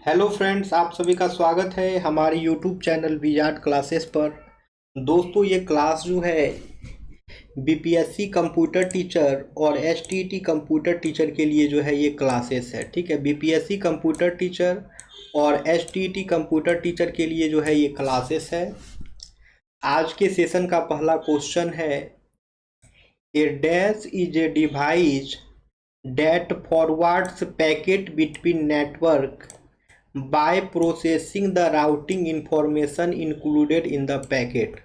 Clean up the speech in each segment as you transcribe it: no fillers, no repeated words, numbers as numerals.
Hello friends, आप सभी का स्वागत है हमारे यूट्यूब चैनल विजार्ड क्लासेस पर। दोस्तों, ये क्लास जो है बीपीएससी कंप्यूटर टीचर और एसटीईटी कंप्यूटर टीचर के लिए जो है ये क्लासेस है। ठीक है, बीपीएससी कंप्यूटर टीचर और एसटीईटी कंप्यूटर टीचर के लिए जो है ये क्लासेस है। आज के सेशन का पहला क्वेश्चन है, A dash is a device that forwards packet between network by processing the routing information included in the packet।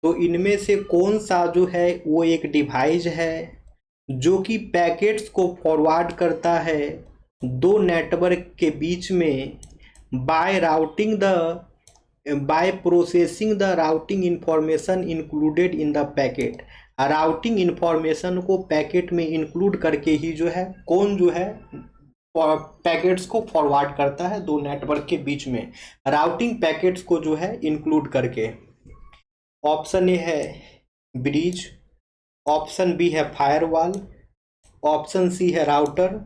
तो इनमें से कौन सा जो है वो एक डिवाइस है जो कि पैकेट्स को फॉरवर्ड करता है दो नेटवर्क के बीच में by processing the routing information included in the packet. Routing information को पैकेट में इंक्लूड करके ही जो है कौन जो है पैकेट्स को फॉरवर्ड करता है दो नेटवर्क के बीच में, राउटिंग पैकेट्स को जो है इंक्लूड करके। ऑप्शन ए है ब्रिज, ऑप्शन बी है फायरवॉल, ऑप्शन सी है राउटर,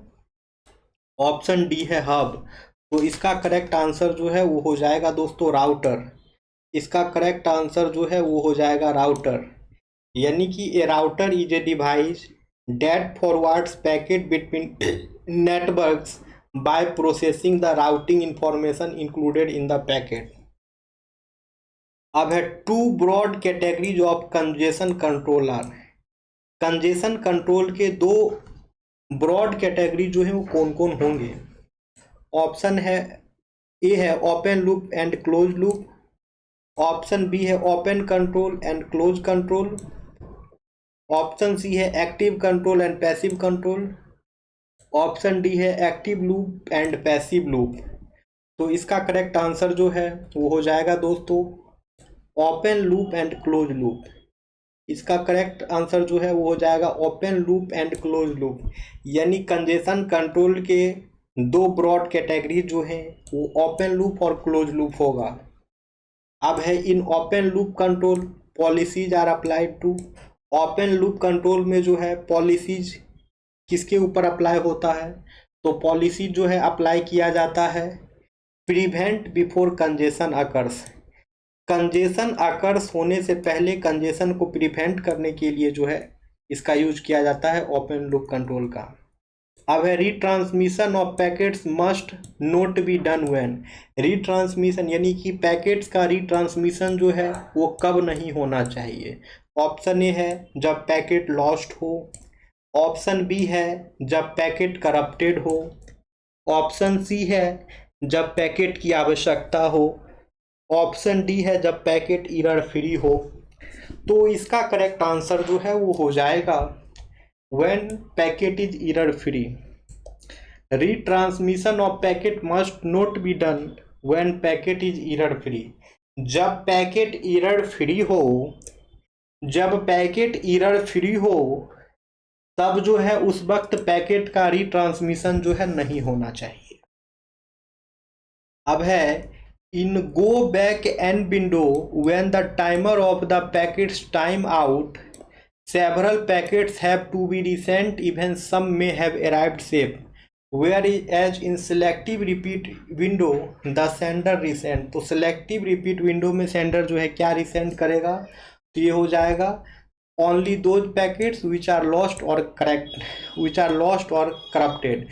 ऑप्शन डी है हब। तो इसका करेक्ट आंसर जो है वो हो जाएगा दोस्तों राउटर। इसका करेक्ट आंसर जो है वो हो जाएगा राउटर, यानी कि A router is a device that forwards packet between networks by processing the routing information included in the packet. अब है two broad categories of congestion controller. Congestion control के दो ब्रॉड कैटेगरी जो है वो कौन कौन होंगे। ऑप्शन है ए है open loop and close loop, option B है open control and close control, option C है active control and passive control, option D है active loop and passive loop. तो इसका करेक्ट आंसर जो है वो हो जाएगा दोस्तों open loop and close loop. इसका करेक्ट आंसर जो है वो हो जाएगा open loop and close loop, यानी कंजेशन कंट्रोल के दो ब्रॉड कैटेगरी जो हैं वो ओपन लूप और क्लोज लूप होगा। अब है in open loop control policies are applied to. Open loop control में जो है पॉलिसीज किसके ऊपर अप्लाई होता है, तो पॉलिसी जो है अप्लाई किया जाता है prevent before congestion occurs. Congestion occurs होने से पहले कंजेशन को प्रिवेंट करने के लिए जो है इसका यूज किया जाता है ओपन लूप कंट्रोल का। अब है retransmission of packets must note be done when. Retransmission यानी कि पैकेट्स का रीट्रांसमिशन जो है वो कब नहीं होना चाहिए। ऑप्शन ए है जब पैकेट लॉस्ट हो, ऑप्शन बी है जब पैकेट करप्टेड हो, ऑप्शन सी है जब पैकेट की आवश्यकता हो, ऑप्शन डी है जब पैकेट एरर फ्री हो। तो इसका करेक्ट आंसर जो है वो हो जाएगा when packet is error free। retransmission of packet must not be done when packet is error free। जब पैकेट एरर फ्री हो, जब पैकेट एरर फ्री हो तब जो है उस वक्त पैकेट का रीट्रांसमिशन जो है नहीं होना चाहिए। अब है in go back N window when the timer of the packets time out several packets have to be resent, even some may have arrived safe, whereas in selective repeat window the sender resent। तो selective repeat window में sender जो है क्या resend करेगा, तो ये हो जाएगा only those packets which are lost or corrupted।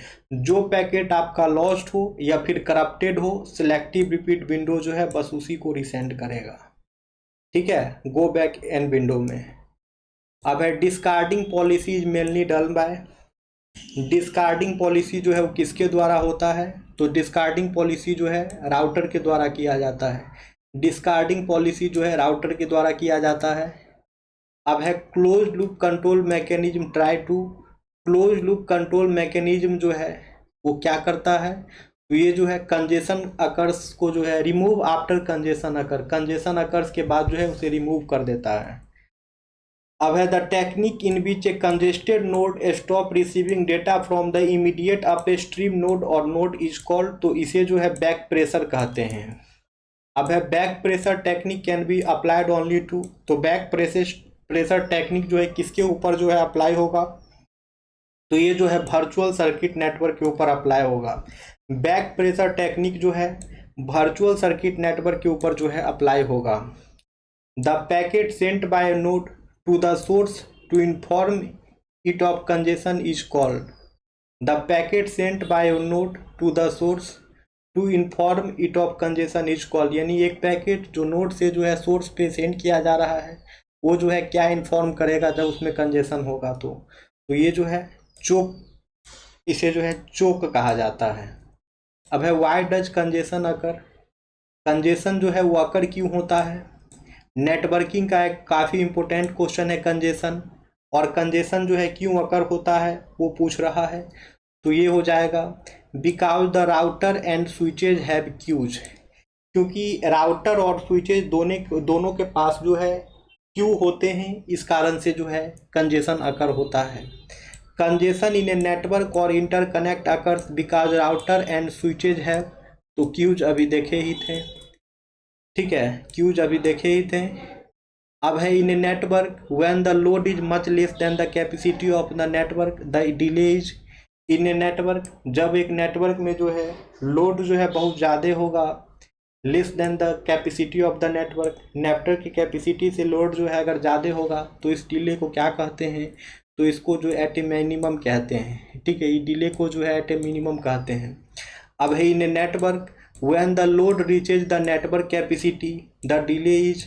जो पैकेट आपका लॉस्ट हो या फिर करप्टेड हो, सिलेक्टिव रिपीट विंडो जो है बस उसी को रिसेंड करेगा। ठीक है, गो बैक एंड विंडो में। अब है discarding policy is mainly done by. Discarding policy जो है वो किसके द्वारा होता है, तो डिस्कार्डिंग पॉलिसी जो है राउटर के द्वारा किया जाता है। डिस्कार्डिंग पॉलिसी जो है राउटर के द्वारा किया जाता है। अब है close loop control mechanism try to. Close loop control mechanism जो है वो क्या करता है, तो ये जो है कंजेशन अकर्स को जो है रिमूव आफ्टर कंजेशन अकर, कंजेशन अकर्स के बाद जो है उसे रिमूव कर देता है। अब है the technique in which A congested node stop receiving data from the immediate upstream node और नोड इज कॉल्ड, तो इसे जो है बैक प्रेशर कहते हैं। अब है back pressure technique can be applied only to, तो बैक प्रेशर टेक्निक जो है किसके ऊपर जो है अप्लाई होगा, तो ये जो है वर्चुअल सर्किट नेटवर्क के ऊपर अप्लाई होगा। बैक प्रेशर टेक्निक जो है वर्चुअल सर्किट नेटवर्क के ऊपर जो है अप्लाई होगा। The packet sent by node to the source to inform it of congestion is called. The packet sent by node to the source to inform it of congestion is called, यानी एक packet जो node से जो है source पे send किया जा रहा है वो जो है क्या इन्फॉर्म करेगा जब उसमें कंजेशन होगा। तो ये जो है चोक, इसे जो है चोक कहा जाता है। अब है why does congestion occur, congestion जो है वो अकर क्यों होता है। नेटवर्किंग का एक काफ़ी इंपॉर्टेंट क्वेश्चन है कंजेशन, और कंजेशन जो है क्यों अकर होता है वो पूछ रहा है। तो ये हो जाएगा because the router and switches have queues, क्योंकि राउटर और स्विचेज दोनों के पास जो है क्यू होते हैं, इस कारण से जो है कंजेशन अकर होता है। कंजेशन इन ए नेटवर्क और interconnect occurs because router and switches have, तो क्यूज अभी देखे ही थे, ठीक है, क्यूज अभी देखे ही थे। अब है in a network when the load is much less than the capacity of the network the delay is. In a network, जब एक नेटवर्क में जो है लोड जो है बहुत ज़्यादा होगा, less than the capacity of the network की कैपेसिटी से लोड जो है अगर ज़्यादा होगा तो इस डिले को क्या कहते हैं, तो इसको जो एट ए मिनिमम कहते हैं, ठीक है, ये डिले को जो है एट ए मिनिमम कहते हैं। अब है in a network when the load reaches the network capacity the delay is.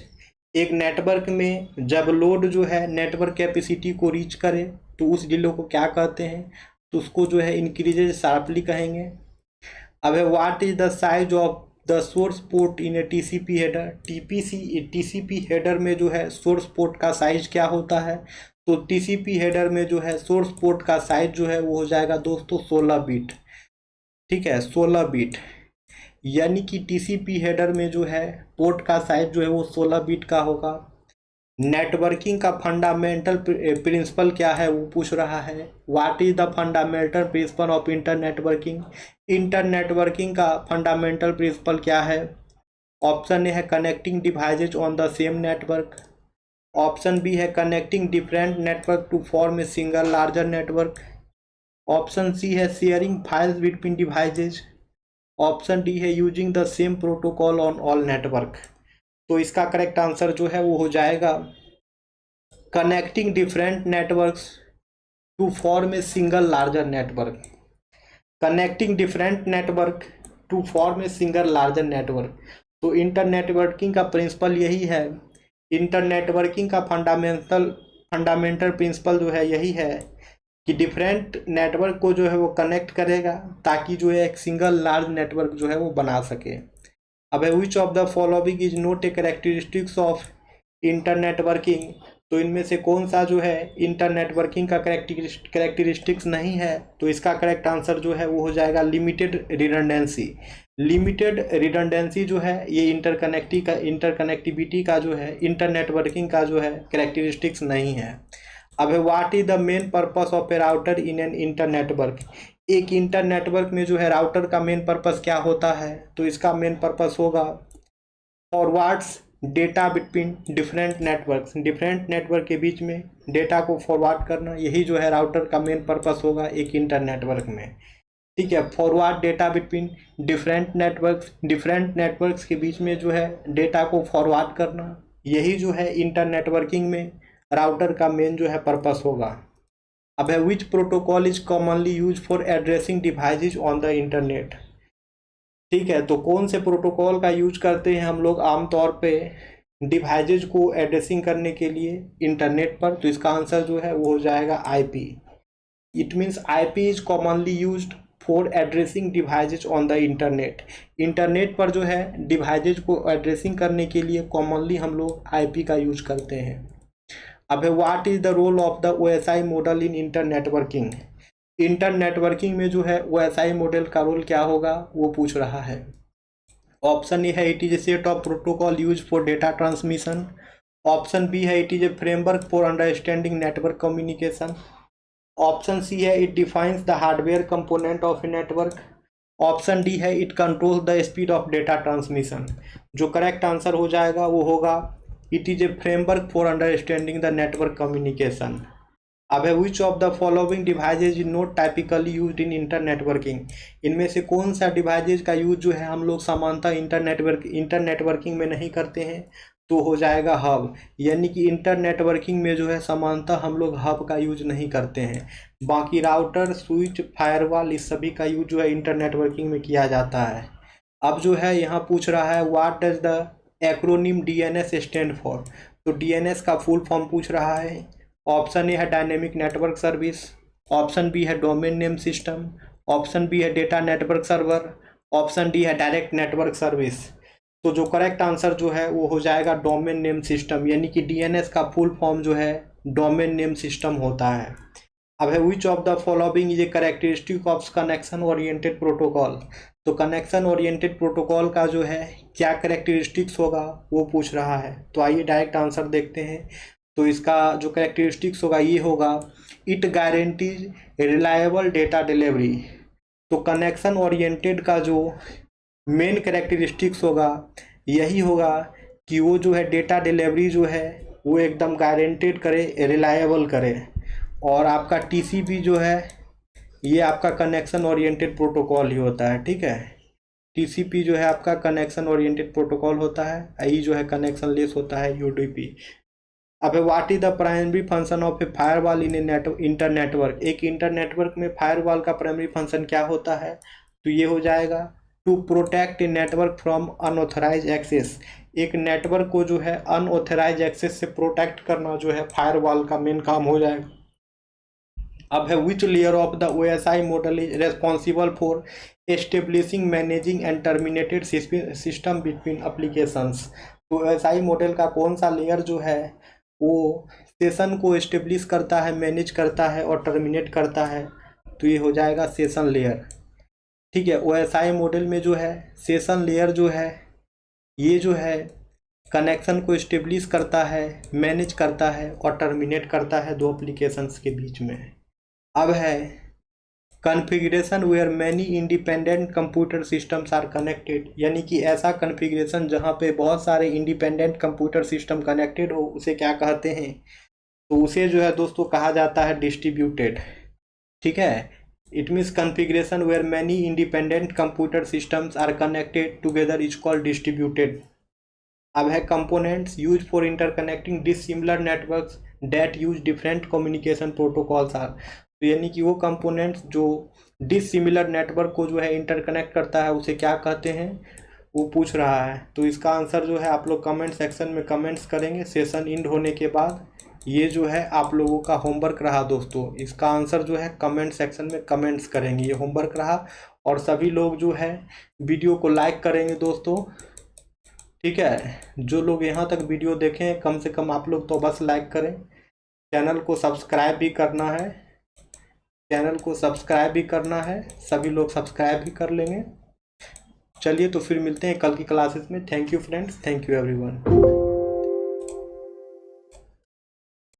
एक नेटवर्क में जब लोड जो है नेटवर्क कैपेसिटी को रीच करे तो उस डिले को क्या कहते हैं, तो उसको जो है इंक्रीजेज शार्पली कहेंगे। अब है what is the size of the source port in A TCP header. TCP header में जो है सोर्स पोर्ट का साइज क्या होता है, तो टीसीपी हेडर में जो है सोर्स पोर्ट का साइज जो है वो हो जाएगा दोस्तों 16 बिट, ठीक है, 16 बिट, यानी कि टीसीपी हेडर में जो है पोर्ट का साइज जो है वो 16 बिट का होगा। नेटवर्किंग का फंडामेंटल प्रिंसिपल क्या है वो पूछ रहा है। What is the fundamental principle of inter networking. Inter networking का फंडामेंटल प्रिंसिपल क्या है। ऑप्शन ए है connecting devices on the same network. Option B है connecting different network to form a single larger network. Option C है sharing files between devices. Option D है using the same protocol on all network. तो इसका correct answer जो है वो हो जाएगा connecting different networks to form a single larger network. Connecting different network to form a single larger network. तो inter networking का प्रिंसिपल यही है, इंटर नेटवर्किंग का फंडामेंटल प्रिंसिपल जो है यही है कि डिफरेंट नेटवर्क को जो है वो कनेक्ट करेगा ताकि जो है एक सिंगल लार्ज नेटवर्क जो है वो बना सके। अब है which of the following is not a characteristics of inter networking. तो इनमें से कौन सा जो है इंटर नेटवर्किंग का कैरेक्टरिस्टिक्स नहीं है, तो इसका करेक्ट आंसर जो है वो हो जाएगा लिमिटेड रिडंडेंसी। लिमिटेड रिडंडेंसी जो है ये इंटरकनेक्टिविटी का जो है इंटर नेटवर्किंग का जो है कैरेक्टरिस्टिक्स नहीं है। अब है what is the main purpose of A router in an inter network. एक इंटर नेटवर्क में जो है राउटर का मेन पर्पस क्या होता है, तो इसका मेन पर्पस होगा forwards data between different network के बीच में डेटा को फॉरवर्ड करना, यही जो है राउटर का मेन पर्पस होगा एक इंटर नेटवर्क में, ठीक है। Forward data between different networks के बीच में जो है डेटा को फॉरवर्ड करना, यही जो है इंटर नेटवर्किंग में राउटर का मेन जो है पर्पस होगा। अब है विच protocol is commonly use for addressing devices on the internet. ठीक है, तो कौन से प्रोटोकॉल का यूज करते हैं हम लोग आमतौर पे डिवाइसेज को एड्रेसिंग करने के लिए इंटरनेट पर, तो इसका आंसर जो है वो हो जाएगा IP. It means IP is commonly used for addressing devices on the internet. Internet पर जो है डिवाइसेज को एड्रेसिंग करने के लिए कॉमनली हम लोग आईपी का यूज करते हैं। अब है what is the role of the OSI model in inter networking. Inter networking में जो है ओएसआई मॉडल का रोल क्या होगा वो पूछ रहा है। ऑप्शन ए है it is a set of protocol use for data transmission. Option B है it is a framework for understanding network communication. Option C है it defines the hardware component of a network. Option D है it controls the speed of data transmission. जो correct answer हो जाएगा वो होगा it is a framework for understanding the network communication. अब है which of the following devices is not typically used in inter networking. इनमें से कौन सा डिवाइसेज का यूज जो है हम लोग सामान्यतः इंटर नेटवर्किंग में नहीं करते हैं, तो हो जाएगा हब। यानी कि इंटर नेटवर्किंग में जो है सामान्यतः हम लोग हब का यूज नहीं करते हैं। बाकी राउटर, स्विच, फायरवॉल इस सभी का यूज जो है इंटर नेटवर्किंग में किया जाता है। अब जो है यहाँ पूछ रहा है what does the acronym DNS stand for. तो डीएनएस का फुल फॉर्म पूछ रहा है। ऑप्शन ए है dynamic network service, option B है domain name system, option B है data network server, option D है डायरेक्ट नेटवर्क सर्विस। तो जो करेक्ट आंसर जो है वो हो जाएगा डोमेन नेम सिस्टम, यानी कि डीएनएस का फुल फॉर्म जो है डोमेन नेम सिस्टम होता है। अब है which of the following is a characteristic of connection oriented protocol. तो कनेक्शन ओरिएंटेड प्रोटोकॉल का जो है क्या कैरेक्टरिस्टिक्स होगा वो पूछ रहा है। तो आइए डायरेक्ट आंसर देखते हैं। तो इसका जो कैरेक्टरिस्टिक्स होगा ये होगा it guarantees reliable data delivery. तो कनेक्शन ओरिएंटेड का जो मेन कैरेक्टरिस्टिक्स होगा यही होगा कि वो जो है डेटा डिलीवरी जो है वो एकदम गारंटेड करे, रिलायबल करे। और आपका टीसीपी जो है ये आपका कनेक्शन ओरिएंटेड प्रोटोकॉल ही होता है, ठीक है। टीसीपी जो है आपका कनेक्शन ओरिएंटेड प्रोटोकॉल होता है, आई जो है कनेक्शन लेस होता है यूडीपी। अब what is the primary function of a firewall in a inter network. एक इंटर नेटवर्क में फायरवॉल का प्राइमरी फंक्शन क्या होता है, तो ये हो जाएगा to protect a network from unauthorise access. एक नेटवर्क को जो है अनऑथराइज एक्सेस से प्रोटेक्ट करना जो है फायरवॉल का मेन काम हो जाएगा। अब है which layer of the OSI model is responsible for establishing, managing and terminated system between applications. तो ओएसआई मॉडल का कौन सा लेयर जो है वो सेशन को एस्टेब्लिश करता है, मैनेज करता है और टर्मिनेट करता है, तो ये हो जाएगा सेशन लेयर, ठीक है। ओएसआई मॉडल में जो है सेशन लेयर जो है ये जो है कनेक्शन को एस्टेब्लिश करता है, मैनेज करता है और टर्मिनेट करता है दो एप्लीकेशंस के बीच में। अब है configuration where many independent computer systems are connected. यानी कि ऐसा कॉन्फ़िगरेशन जहाँ पे बहुत सारे इंडिपेंडेंट कंप्यूटर सिस्टम कनेक्टेड हो उसे क्या कहते हैं, तो उसे जो है दोस्तों कहा जाता है डिस्ट्रीब्यूटेड, ठीक है। It means configuration where many independent computer systems are connected together is called distributed. अब है components use for interconnecting dissimilar networks that use different communication protocols are. तो यानी कि वो कंपोनेंट्स जो डिसिमिलर नेटवर्क को जो है इंटरकनेक्ट करता है उसे क्या कहते हैं वो पूछ रहा है। तो इसका आंसर जो है आप लोग कमेंट सेक्शन में कमेंट्स करेंगे सेशन एंड होने के बाद। ये जो है आप लोगों का होमवर्क रहा दोस्तों, इसका आंसर जो है कमेंट सेक्शन में कमेंट्स करेंगे, ये होमवर्क रहा। और सभी लोग जो है वीडियो को लाइक करेंगे दोस्तों, ठीक है। जो लोग यहाँ तक वीडियो देखें कम से कम आप लोग तो बस लाइक करें। चैनल को सब्सक्राइब भी करना है, चैनल को सब्सक्राइब भी करना है, सभी लोग सब्सक्राइब भी कर लेंगे। चलिए तो फिर मिलते हैं कल की क्लासेस में। Thank you friends, thank you everyone.